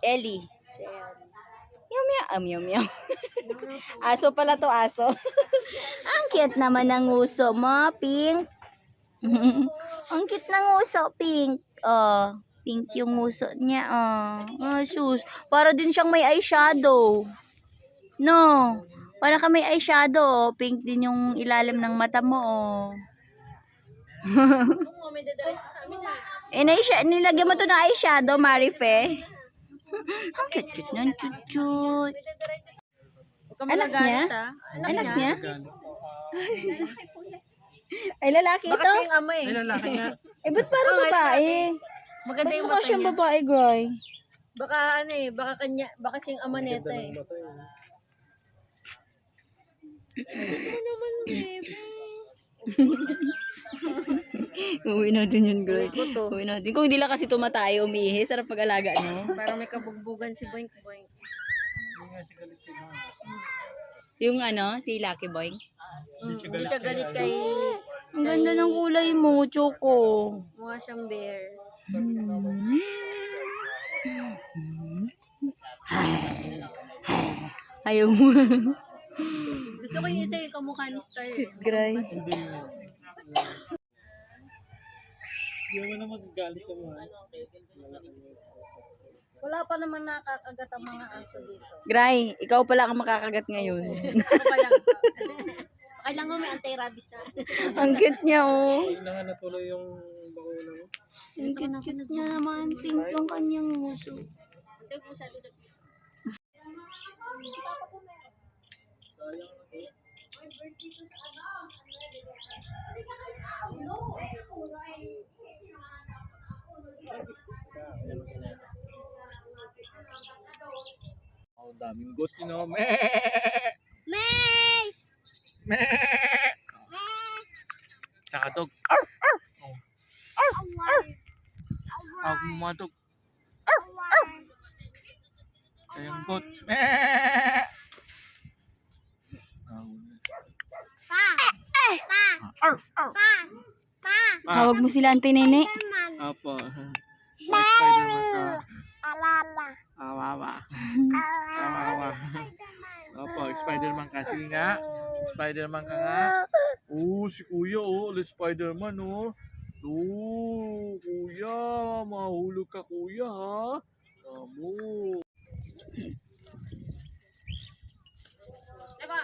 Ellie. Si Ellie. Meow meow. Meow meow. Aso pala to, aso. Ang cute naman ng uso mo, Pink. Ang cute ng uso, Pink. Oh, pink yung uso niya. Oh, sus. Para din siyang may eyeshadow. No. Para ka may eyeshadow. Pink din yung ilalim ng mata mo. Oh. May dadalhin sa amin Nilagyan mo to ng eyeshadow, Marife. Ang cute-cute nun, chut-chut. Anak niya? Anak niya? Ay, lalaki Baka ito? siya yung ama eh. Ay, lalaki nga. Ba't parang babae? Maganda Ba't yung mukha mata siyang niya. babae, Groy? Baka ano eh, baka siya yung ama neta eh. Ano naman baby? Uwi natin yun, Groy. Uwi ko to. Uwi natin. Kung hindi lang kasi tumatay, umihi, sarap pag-alaga, no? Parang may kabugbugan si Boink Boink. Yung ano, si Lucky Boy. Hindi siya galit kay... Ang ganda ng kulay mo, Choco. Mukha siyang bear. Ayaw mo. Gusto ko yung isa yung kamukha ni Star. Gray. Hindi mo na magagalit sa mga. Wala pa naman nakakagat ang mga aso dito. Gray, ikaw pala ang makakagat ngayon. Ako pa lang. Kailangan may anti-rabies na. Ang cute niya, oh. Hindi na nga natuloy yung bakuna mo. Ang cute niya naman. Pink yung kanyang muso. Ito po siya dito. Oh, daming goat, you know. May! Tsaka dog. Tawag mo mga dog. Kayang goat. Hawag mo sila, Auntie Nene. Apo. Spider-Man ka. Awawa. Awawa. Opo, Spider-Man kasi nga. Spider-Man ka nga. Si Kuya, Spider-Man, Kuya, mahulog ka, Kuya, ha? Amo. Diba?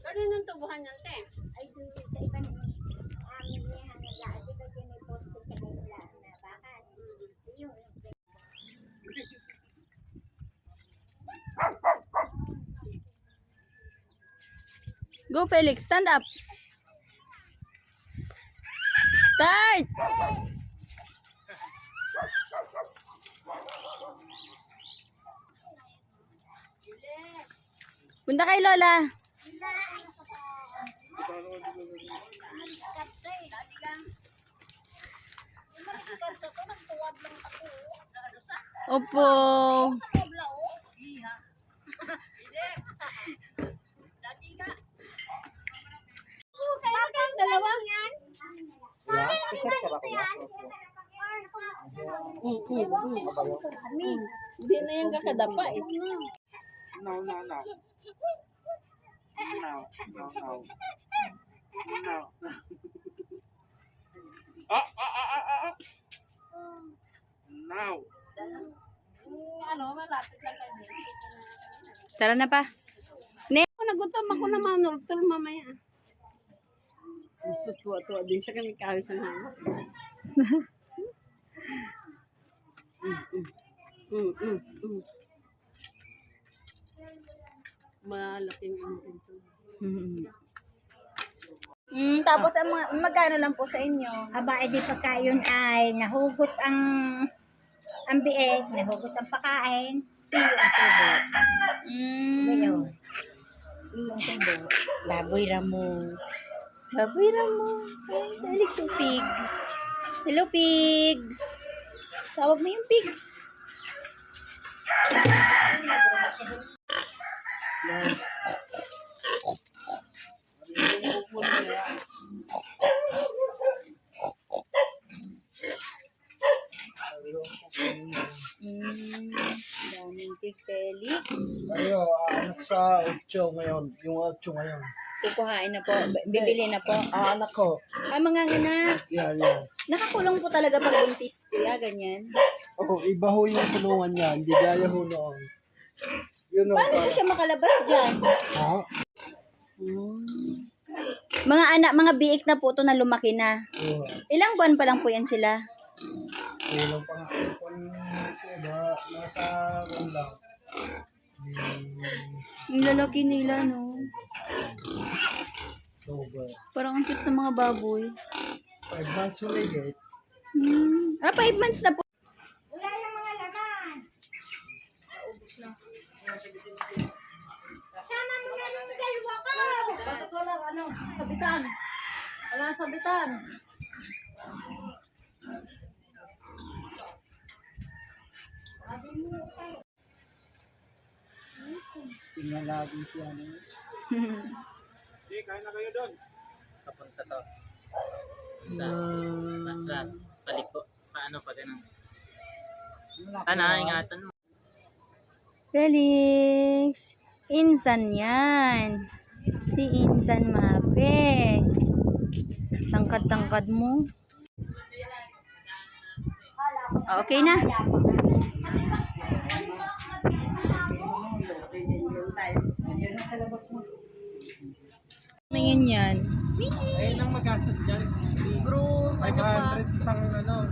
Ano nang tubuhan yan, te? Ay, doon sa iba na amin niya hanggang di ba din may post sa kanila na bakit? Yun. Go, Felix. Stand up. Start! Punta kay Lola. Opo. Dalawang yan? Hindi na yung kakadapa eh. No. No. Now. Ano, malapit lang kami. Tara na pa. Ako nagutom ako na manultol mamaya. Sus, tuwa-tuwa din siya kami kawis ng hangin. Malaking ano ito. Tapos magkano lang po sa inyo? Aba, edi pagka yun ay nahugot ang bieg, nahugot ang pakain, ang tubo. Ngayon, ang tubo, baboy ramo. Baboy Ramo. Ay, Felix yung pig. Hello, pigs. Tawag mo yung pigs. baby Felix. Ayo, anak sa 8 ngayon. Yung 8 ngayon. Kukuhain na po. Bibili na po. Anak ko. Mga anak. Yan. Nakakulong po talaga pag buntis, kuya. Ganyan. Oo, iba ho yung kulungan niya. Hindi gaya ho noon. Yun ho. Paano po siya makalabas dyan? Ha? Mga anak, mga biik na po to na lumaki na. Oo. Ilang buwan pa lang po yan sila? Kulang pa nga. Kung diba, nasa lang. Ang lalaki nila, no? Sober. Parang ang cute ng mga baboy. 5 months ulit. 5 months na po. Wala yung mga laman. Sama mo na yung dalawa ko. Bakit wala, sabitan? Wala sabitan. Tingnan natin siya. Hindi, kain na kayo doon. Papunta to. Matras. Paliko. Paano pa ganun? Ingatan mo. Felix. Insan yan. Si Insan Mafe. Tangkad-tangkad mo. Okay na. Tingin yan. Ayun ang magastos dyan. Bro, 500 isang ano.